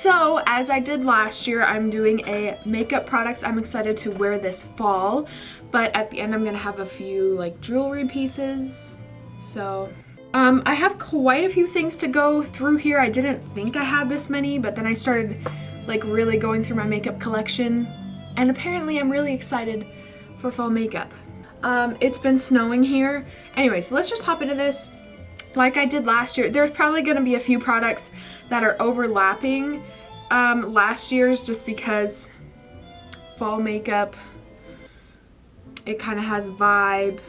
So, as I did last year, I'm doing a makeup products I'm excited to wear this fall, but at the end I'm gonna have a few like jewelry pieces. So, I have quite a few things to go through here. I didn't think I had this many, but then I started like really going through my makeup collection, and apparently I'm really excited for fall makeup. It's been snowing here. Anyways, let's just hop into this. Like I did last year, there's probably going to be a few products that are overlapping last year's, just because fall makeup, it kind of has a vibe.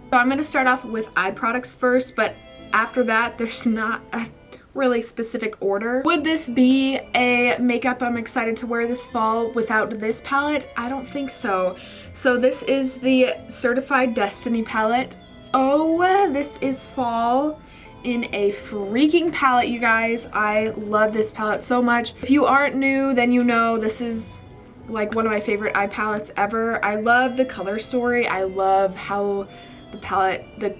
So I'm going to start off with eye products first, but after that there's not a really specific order. Would this be a makeup I'm excited to wear this fall without this palette? I don't think so. So this is the Certified Destiny palette. Oh, this is fall in a freaking palette, you guys. I love this palette so much. If you aren't new, then you know this is like one of my favorite eye palettes ever. I love the color story. I love how the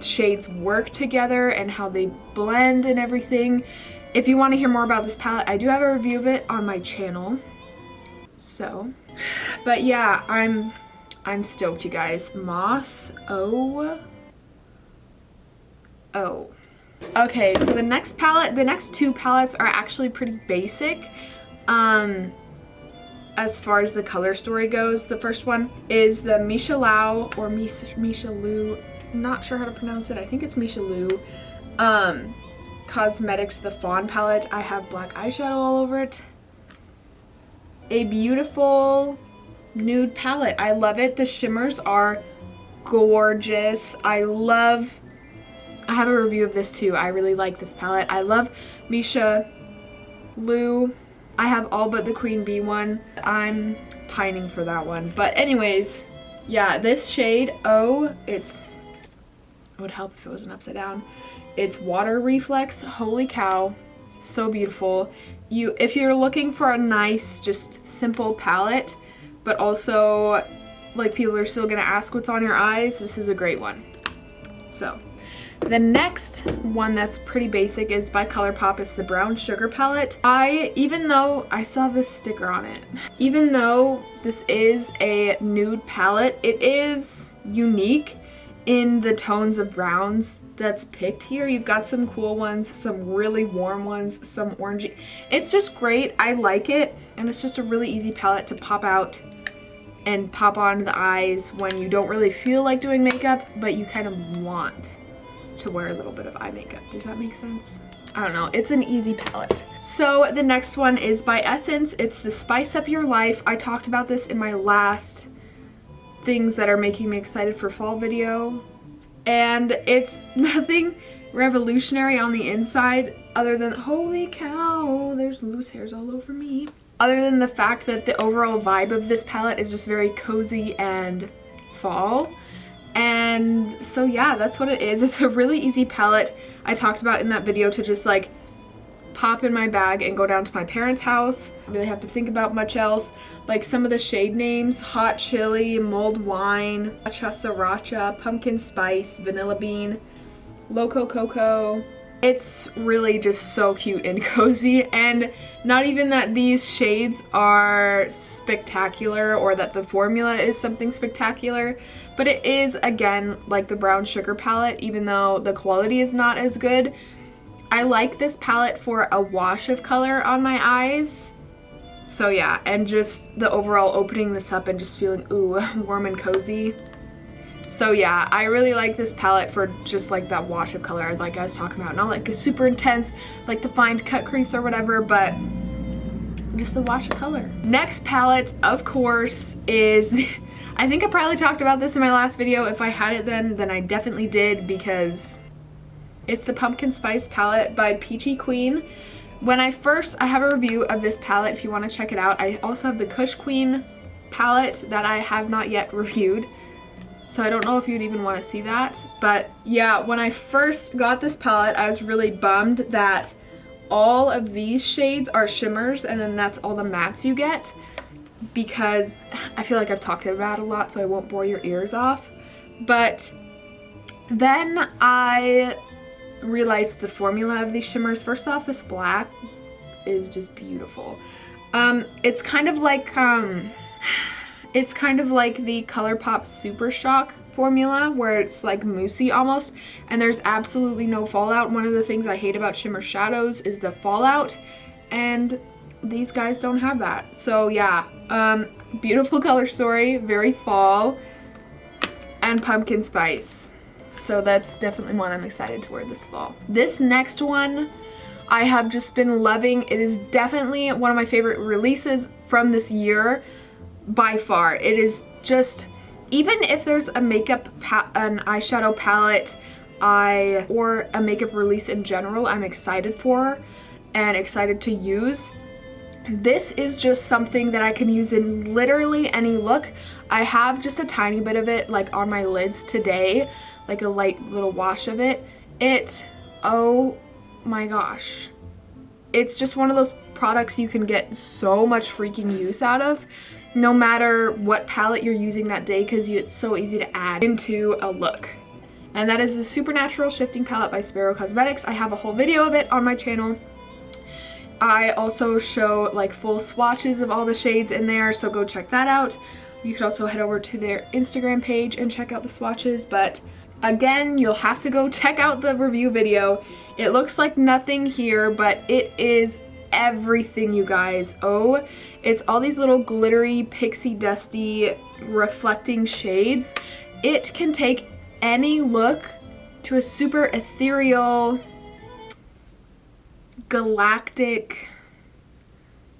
shades work together and how they blend and everything. If you want to hear more about this palette, I do have a review of it on my channel. So, but yeah, I'm stoked, you guys. Moss. Oh. Okay, so the next two palettes are actually pretty basic. As far as the color story goes, the first one is the Michelin or Michelin, not sure how to pronounce it. I think it's Michelin. Cosmetics, the Fawn palette. I have black eyeshadow all over it. A beautiful nude palette. I love it. The shimmers are gorgeous. I have a review of this too. I really like this palette. I love Misha Lu. I have all but the Queen Bee one. I'm pining for that one. But anyways, yeah, this shade, it would help if it wasn't upside down. It's Water Reflex. Holy cow. So beautiful. If you're looking for a nice, just simple palette, but also like people are still gonna ask what's on your eyes, this is a great one. So the next one that's pretty basic is by ColourPop. It's the Brown Sugar palette. Even though I still have this sticker on it, even though this is a nude palette, it is unique in the tones of browns that's picked here. You've got some cool ones, some really warm ones, some orangey. It's just great. I like it, and it's just a really easy palette to pop out and pop on the eyes when you don't really feel like doing makeup, but you kind of want to wear a little bit of eye makeup. Does that make sense? I don't know. It's an easy palette. So the next one is by Essence. It's the Spice Up Your Life. I talked about this in my last things that are making me excited for fall video, and it's nothing revolutionary on the inside other than, holy cow, there's loose hairs all over me. Other than the fact that the overall vibe of this palette is just very cozy and fall. And so yeah, that's what it is. It's a really easy palette. I talked about in that video to just like pop in my bag and go down to my parents' house. I don't really have to think about much else. Like some of the shade names: Hot Chili, Mulled Wine, Matcha Sriracha, Pumpkin Spice, Vanilla Bean, Loco Coco. It's really just so cute and cozy, and not even that these shades are spectacular or that the formula is something spectacular, but it is, again, like the Brown Sugar palette, even though the quality is not as good. I like this palette for a wash of color on my eyes. So yeah, and just the overall opening this up and just feeling, ooh, warm and cozy. So yeah, I really like this palette for just like that wash of color like I was talking about. Not like a super intense, like defined cut crease or whatever, but just a wash of color. Next palette, of course, is, I think I probably talked about this in my last video. If I had it then I definitely did, because it's the Pumpkin Spice palette by Peachy Queen. I have a review of this palette if you want to check it out. I also have the Kush Queen palette that I have not yet reviewed, so I don't know if you'd even want to see that. But yeah, when I first got this palette, I was really bummed that all of these shades are shimmers and then that's all the mattes you get, because I feel like I've talked about it a lot, so I won't bore your ears off. But then I realized the formula of these shimmers. First off, this black is just beautiful. It's kind of like the ColourPop Super Shock formula, where it's like moussey almost, and there's absolutely no fallout. One of the things I hate about shimmer shadows is the fallout, and these guys don't have that. So yeah, beautiful color story, very fall, and pumpkin spice. So that's definitely one I'm excited to wear this fall. This next one I have just been loving. It is definitely one of my favorite releases from this year by far. It is just, even if there's a an eyeshadow palette or a makeup release in general I'm excited for and excited to use, this is just something that I can use in literally any look. I have just a tiny bit of it like on my lids today, like a light little wash of it. Oh my gosh. It's just one of those products you can get so much freaking use out of, no matter what palette you're using that day, because it's so easy to add into a look. And that is the Supernatural Shifting Palette by Sparrow Cosmetics. I have a whole video of it on my channel. I also show like full swatches of all the shades in there, so go check that out. You could also head over to their Instagram page and check out the swatches, but again, you'll have to go check out the review video. It looks like nothing here, but it is everything, you guys. Oh, it's all these little glittery, pixie dusty, reflecting shades. It can take any look to a super ethereal, galactic.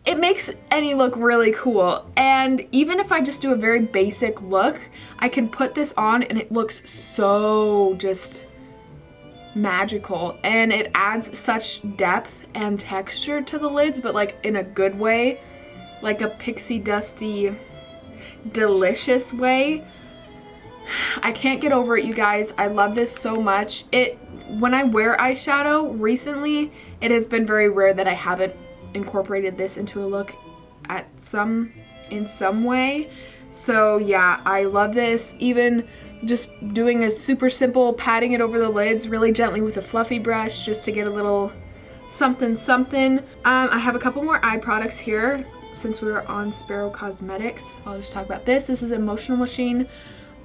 It makes any look really cool. And even if I just do a very basic look, I can put this on and it looks so just magical, and it adds such depth and texture to the lids, but like in a good way, like a pixie dusty delicious way. I can't get over it, you guys. I love this so much. When I wear eyeshadow recently, it has been very rare that I haven't incorporated this into a look in some way. So yeah, I love this. Even just doing a super simple patting it over the lids really gently with a fluffy brush just to get a little something something. I have a couple more eye products here since we were on Sparrow Cosmetics. I'll just talk about this. This is Emotional Machine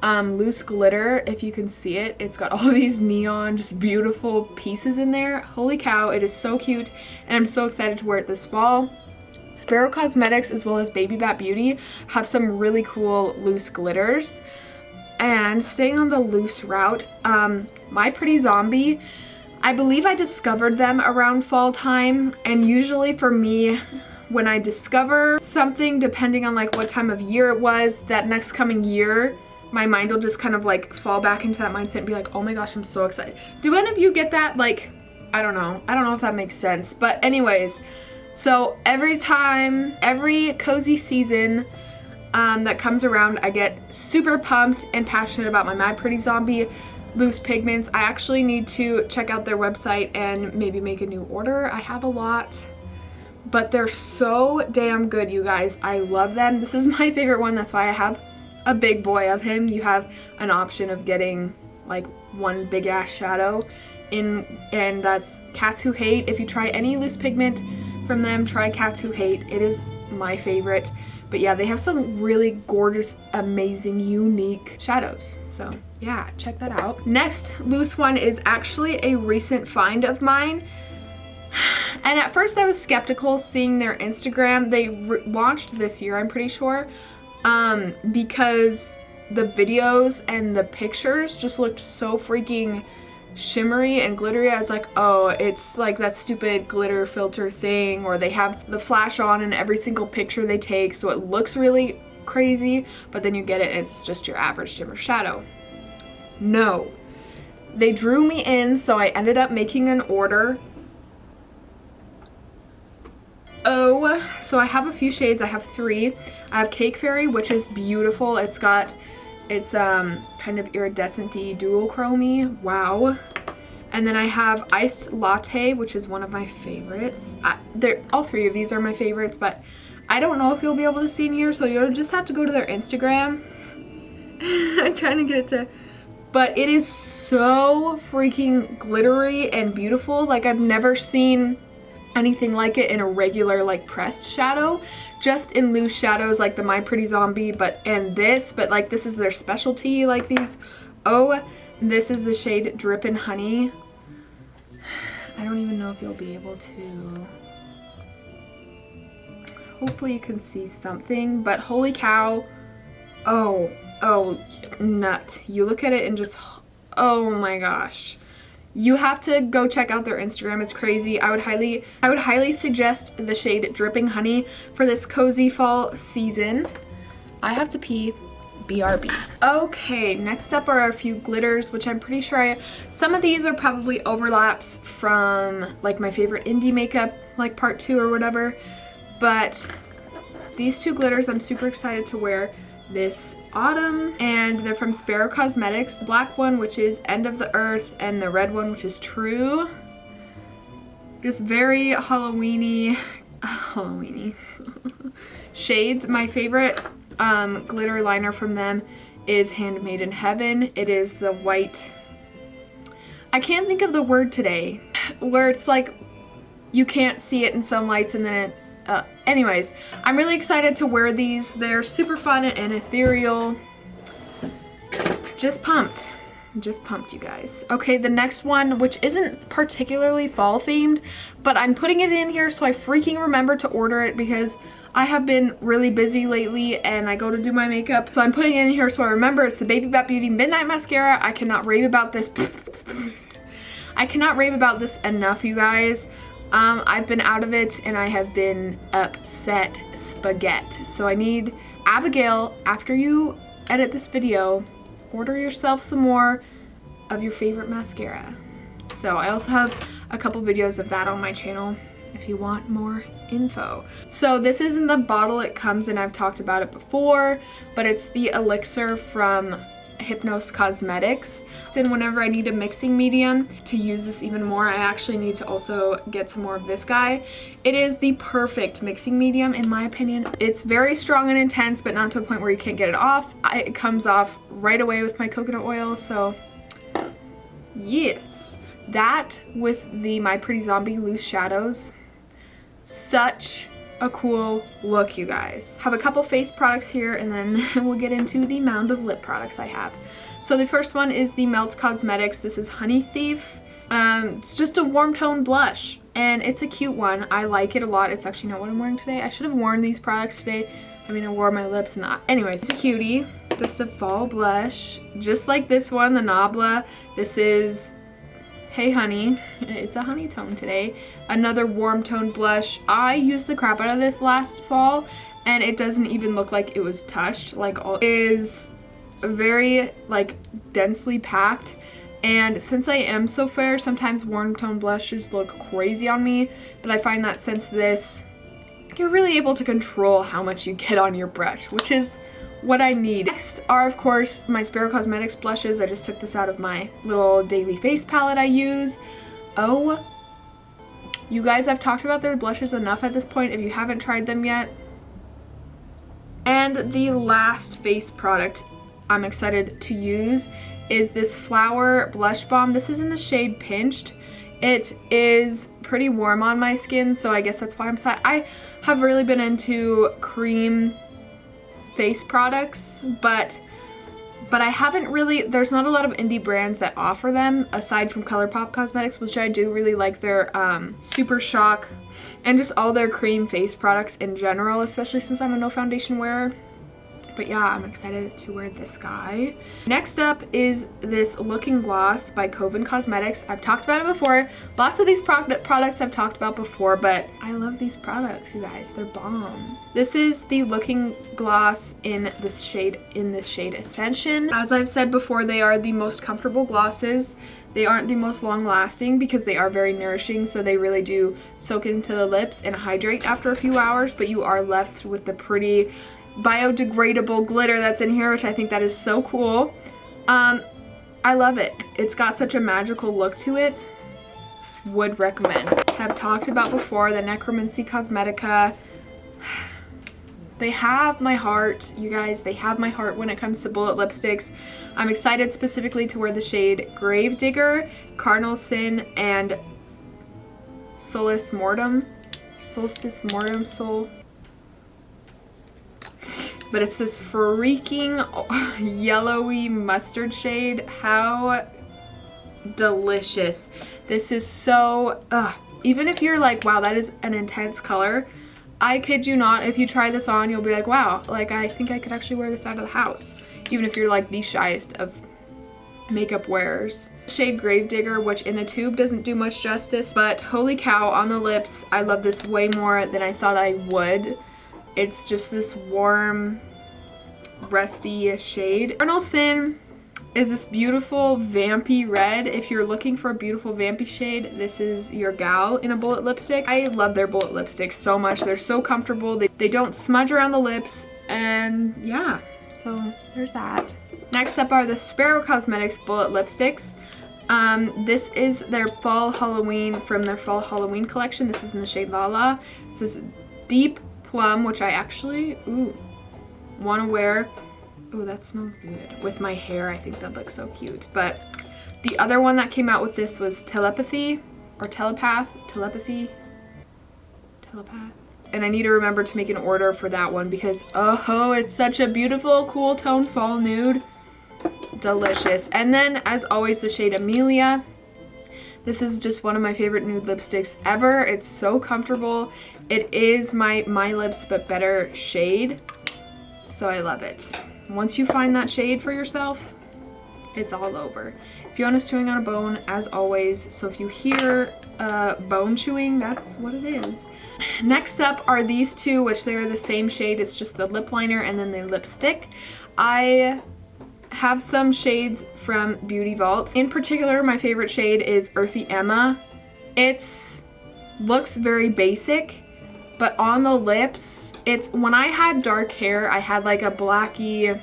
loose glitter. If you can see it, it's got all these neon just beautiful pieces in there. Holy cow, it is so cute, and I'm so excited to wear it this fall. Sparrow Cosmetics as well as Baby Bat Beauty have some really cool loose glitters. And staying on the loose route, My Pretty Zombie, I believe I discovered them around fall time, and usually for me, when I discover something, depending on like what time of year it was, that next coming year, my mind will just kind of like fall back into that mindset and be like, oh my gosh, I'm so excited. Do any of you get that? Like, I don't know if that makes sense, but anyways, so every cozy season that comes around, I get super pumped and passionate about my Pretty Zombie loose pigments. I actually need to check out their website and maybe make a new order. I have a lot, but they're so damn good, you guys. I love them. This is my favorite one. That's why I have a big boy of him. You have an option of getting like one big ass shadow and that's Cats Who Hate. If you try any loose pigment from them, try Cats Who Hate. It is my favorite. But yeah, they have some really gorgeous, amazing, unique shadows. So yeah, check that out. Next loose one is actually a recent find of mine. And at first I was skeptical seeing their Instagram. They launched this year, I'm pretty sure, because the videos and the pictures just looked so freaking shimmery and glittery. I was like, oh, it's like that stupid glitter filter thing, or they have the flash on in every single picture they take, so it looks really crazy, but then you get it and it's just your average shimmer shadow. No. They drew me in, so I ended up making an order. Oh, so I have a few shades. I have 3. I have Cake Fairy, which is beautiful. It's kind of iridescent-y dual-chromey. Wow. And then I have Iced Latte, which is one of my favorites. All 3 of these are my favorites, but I don't know if you'll be able to see in here, so you'll just have to go to their Instagram. I'm trying to get it to... But it is so freaking glittery and beautiful. Like, I've never seen anything like it in a regular like pressed shadow, just in loose shadows like the My Pretty Zombie, but like this is their specialty, like these. Oh, this is the shade Drippin' Honey. I don't even know if you'll be able to. Hopefully you can see something, but holy cow. Oh, nut. You look at it and just, oh my gosh. You have to go check out their Instagram. It's crazy. I would highly suggest the shade Dripping Honey for this cozy fall season. I have to pee. BRB. Okay, next up are a few glitters, which I'm pretty sure some of these are probably overlaps from like my favorite indie makeup, like part 2 or whatever. But these 2 glitters I'm super excited to wear this autumn, and they're from Sparrow Cosmetics. The black one, which is End of the Earth, and the red one, which is True. Just very Halloweeny shades. My favorite glitter liner from them is Handmade in Heaven. It is the white, I can't think of the word today, where it's like you can't see it in some lights and then it anyways, I'm really excited to wear these. They're super fun and ethereal. Just pumped, you guys. Okay, the next one, which isn't particularly fall themed, but I'm putting it in here so I freaking remember to order it because I have been really busy lately and I go to do my makeup. So I'm putting it in here so I remember. It's the Baby Bat Beauty Midnight Mascara. I cannot rave about this. I cannot rave about this enough, you guys. I've been out of it and I have been upset spaghetti. So I need Abigail, after you edit this video, order yourself some more of your favorite mascara. So I also have a couple videos of that on my channel if you want more info. So this isn't the bottle it comes in. I've talked about it before, but it's the elixir from Hypnos Cosmetics. And whenever I need a mixing medium to use this even more, I actually need to also get some more of this guy. It is the perfect mixing medium in my opinion. It's very strong and intense, but not to a point where you can't get it off. It comes off right away with my coconut oil, so yes. That with the My Pretty Zombie loose shadows, such a cool look, you guys. Have a couple face products here and then we'll get into the mound of lip products I have. So the first one is the Melt Cosmetics. This is Honey Thief. It's just a warm tone blush and it's a cute one. I like it a lot. It's actually not what I'm wearing today. I should have worn these products today. I mean, I wore my lips and that. Anyways, it's a cutie. Just a fall blush. Just like this one, the Nabla. This is Hey Honey. It's a honey tone today. Another warm tone blush. I used the crap out of this last fall and it doesn't even look like it was touched. Like, all is very like densely packed, and since I am so fair, sometimes warm tone blushes look crazy on me, but I find that since this, you're really able to control how much you get on your brush, which is what I need. Next are, of course, my Sparrow Cosmetics blushes. I just took this out of my little daily face palette I use. Oh, you guys, I've talked about their blushes enough at this point if you haven't tried them yet. And the last face product I'm excited to use is this Flower Blush Balm. This is in the shade Pinched. It is pretty warm on my skin, so I guess that's why I'm sad. I have really been into cream face products, but I haven't really, there's not a lot of indie brands that offer them aside from ColourPop Cosmetics, which I do really like their Super Shock and just all their cream face products in general, especially since I'm a no foundation wearer. But yeah, I'm excited to wear this guy. Next up is this Looking Gloss by Coven Cosmetics. I've talked about it before. Lots of these products I've talked about before, but I love these products, you guys. They're bomb. This is the Looking Gloss in this shade Ascension. As I've said before, they are the most comfortable glosses. They aren't the most long lasting because they are very nourishing, so they really do soak into the lips and hydrate after a few hours, but you are left with the pretty biodegradable glitter that's in here, which I think that is so cool. I love it. It's got such a magical look to it. Would recommend. Have talked about before the Necromancy Cosmetica. They have my heart, you guys. They have my heart when it comes to bullet lipsticks. I'm excited specifically to wear the shade Gravedigger, Cardinal Sin, and Solstice Mortem, Soul. But it's this freaking yellowy mustard shade. How delicious. This is so, even if you're like, wow, that is an intense color, I kid you not, if you try this on, you'll be like, wow, like I think I could actually wear this out of the house. Even if you're like the shyest of makeup wearers. Shade Gravedigger, which in the tube doesn't do much justice, but holy cow, on the lips, I love this way more than I thought I would. It's just this warm, rusty shade. Eternal Sin is this beautiful vampy red. If you're looking for a beautiful vampy shade, this is your gal in a bullet lipstick. I love their bullet lipsticks so much. They're so comfortable. They don't smudge around the lips, and yeah, so there's that. Next up are the Sparrow Cosmetics bullet lipsticks. This is their fall Halloween, from their fall Halloween collection. This is in the shade Lala. It's this deep plum, which I actually, want to wear. Oh, that smells good. With my hair, I think that looks so cute. But the other one that came out with this was Telepathy, or Telepath. And I need to remember to make an order for that one because, oh, it's such a beautiful, cool tone fall nude. Delicious. And then, as always, the shade Amelia. This is just one of my favorite nude lipsticks ever. It's so comfortable. It is my Lips But Better shade, so I love it. Once you find that shade for yourself, it's all over. Fiona's chewing on a bone, as always, so if you hear bone chewing, that's what it is. Next up are these two, which they are the same shade. It's just the lip liner and then the lipstick. I have some shades from Beauty Vault. In particular, my favorite shade is Earthy Emma. It looks very basic, but on the lips, when I had dark hair, I had like a blacky,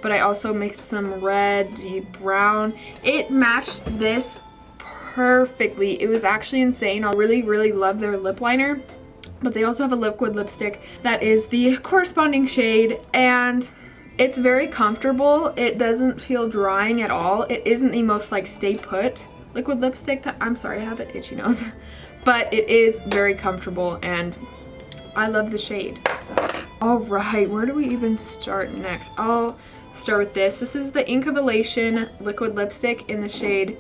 but I also mixed some red, brown. It matched this perfectly. It was actually insane. I really, really love their lip liner, but they also have a liquid lipstick that is the corresponding shade, and it's very comfortable. It doesn't feel drying at all. It isn't the most like stay put liquid lipstick. I'm sorry, I have an itchy nose. But it is very comfortable and I love the shade. So, all right, where do we even start next? I'll start with this. This is the Ink of Elation liquid lipstick in the shade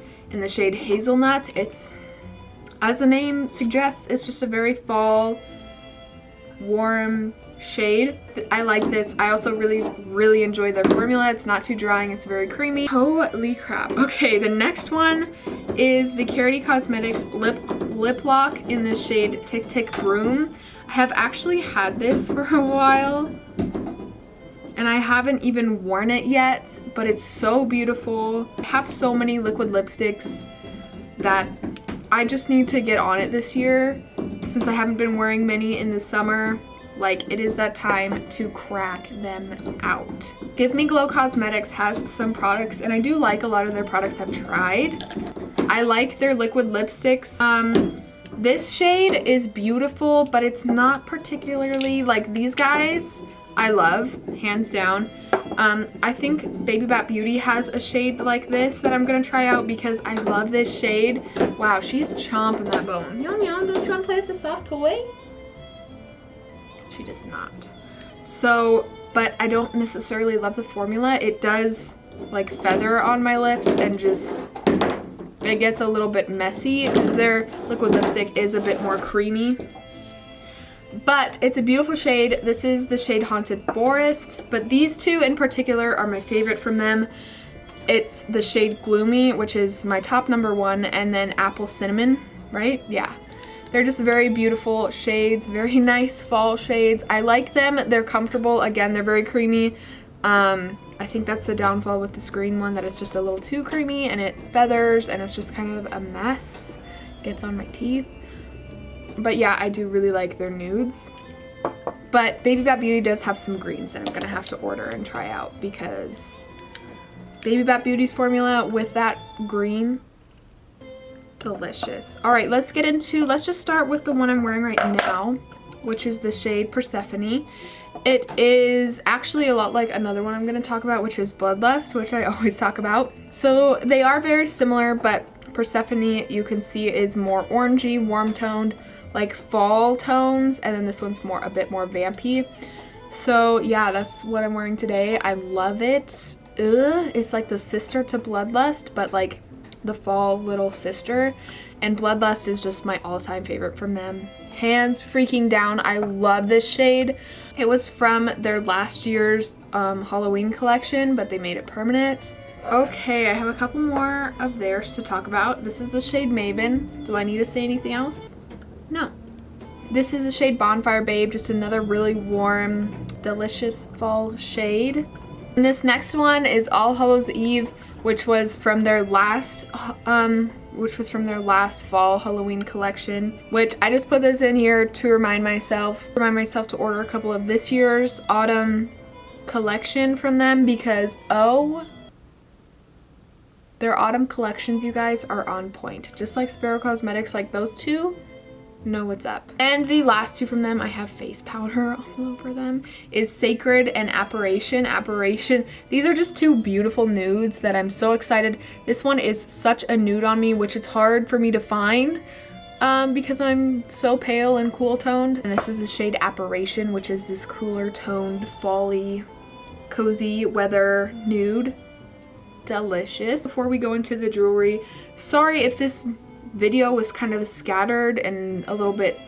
Hazelnut. It's, as the name suggests, it's just a very fall, warm shade. I like this. I also really, really enjoy their formula. It's not too drying. It's very creamy. Holy crap. Okay, the next one is the Carity Cosmetics Lip Lock in the shade Tick Tick Broom. I have actually had this for a while and I haven't even worn it yet, but it's so beautiful. I have so many liquid lipsticks that I just need to get on it this year since I haven't been wearing many in the summer. Like, it is that time to crack them out. Give Me Glow Cosmetics has some products, and I do like a lot of their products I've tried. I like their liquid lipsticks. This shade is beautiful, but it's not particularly, like, these guys I love, hands down. I think Baby Bat Beauty has a shade like this that I'm gonna try out because I love this shade. Wow, she's chomping that bone. Yum yum, don't you wanna play with the soft toy? She does not. So, but I don't necessarily love the formula. It does like feather on my lips and just, it gets a little bit messy because their liquid lipstick is a bit more creamy. But it's a beautiful shade. This is the shade Haunted Forest, but these two in particular are my favorite from them. It's the shade Gloomy, which is my top #1, and then Apple Cinnamon, right? Yeah. They're just very beautiful shades, very nice fall shades. I like them. They're comfortable. Again, they're very creamy. I think that's the downfall with this green one, that it's just a little too creamy and it feathers and it's just kind of a mess. Gets on my teeth. But yeah, I do really like their nudes. But Baby Bat Beauty does have some greens that I'm gonna have to order and try out because Baby Bat Beauty's formula with that green, delicious. All right, let's just start with the one I'm wearing right now, which is the shade Persephone. It is actually a lot like another one I'm gonna talk about, which is Bloodlust, which I always talk about. So they are very similar, but Persephone, you can see, is more orangey, warm toned, like fall tones, and then this one's a bit more vampy. So yeah, that's what I'm wearing today. I love it. It's like the sister to Bloodlust, but like the fall little sister. And Bloodlust is just my all-time favorite from them. Hands freaking down. I love this shade. It was from their last year's Halloween collection, but they made it permanent. Okay, I have a couple more of theirs to talk about. This is the shade Maven. Do I need to say anything else? No. This is the shade Bonfire Babe, just another really warm, delicious fall shade. And this next one is All Hallows Eve, which was from their last fall Halloween collection, which I just put this in here to remind myself to order a couple of this year's autumn collection from them, because their autumn collections, you guys, are on point. Just like Sparrow Cosmetics, like those two know what's up. And the last two from them, I have face powder all over them, is Sacred and Apparition. These are just two beautiful nudes that I'm so excited. This one is such a nude on me, which it's hard for me to find because I'm so pale and cool toned. And this is the shade Apparition, which is this cooler toned, fall-y, cozy weather nude. Delicious. Before we go into the jewelry, sorry if this video was kind of scattered and a little bit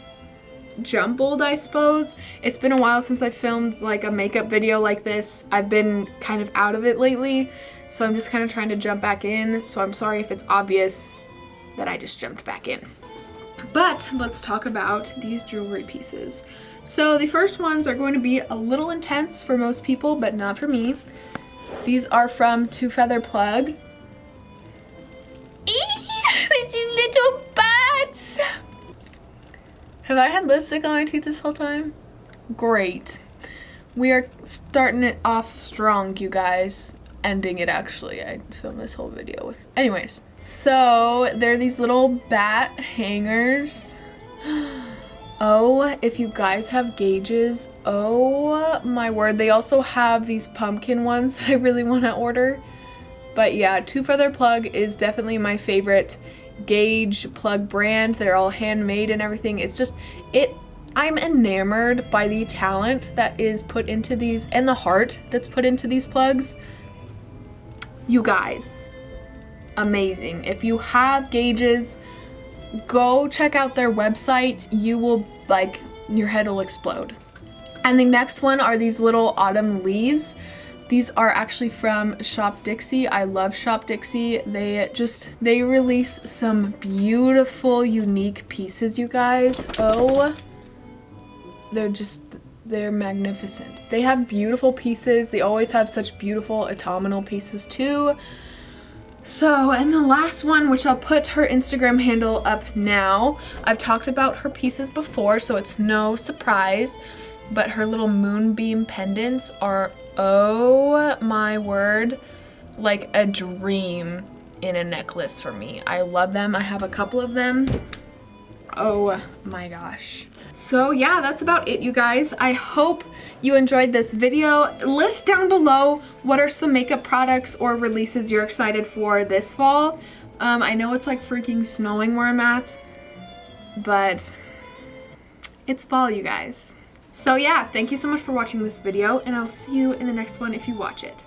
jumbled, I suppose. It's been a while since I filmed like a makeup video like this. I've been kind of out of it lately, so I'm just kind of trying to jump back in. So I'm sorry if it's obvious that I just jumped back in. But let's talk about these jewelry pieces. So the first ones are going to be a little intense for most people, but not for me. These are from Two Feather Plug. These little bats! Have I had lipstick on my teeth this whole time? Great. We are starting it off strong, you guys. Ending it, actually. I filmed this whole video with... Anyways. So, they're these little bat hangers. Oh, if you guys have gauges, oh my word. They also have these pumpkin ones that I really want to order. But yeah, Two Feather Plug is definitely my favorite gauge plug brand. They're all handmade and everything. It's just, I'm enamored by the talent that is put into these and the heart that's put into these plugs. You guys, amazing. If you have gauges, go check out their website. You will, like, your head will explode. And the next one are these little autumn leaves. These are actually from Shop Dixie. I love Shop Dixie. They release some beautiful, unique pieces, you guys. Oh, they're magnificent. They have beautiful pieces. They always have such beautiful autumnal pieces too. So, and the last one, which I'll put her Instagram handle up now. I've talked about her pieces before, so it's no surprise, but her little moonbeam pendants are, oh my word, like a dream in a necklace for me. I love them. I have a couple of them. Oh my gosh. So yeah, that's about it, you guys. I hope you enjoyed this video. List down below what are some makeup products or releases you're excited for this fall. I know it's like freaking snowing where I'm at, but it's fall, you guys. So yeah, thank you so much for watching this video, and I'll see you in the next one if you watch it.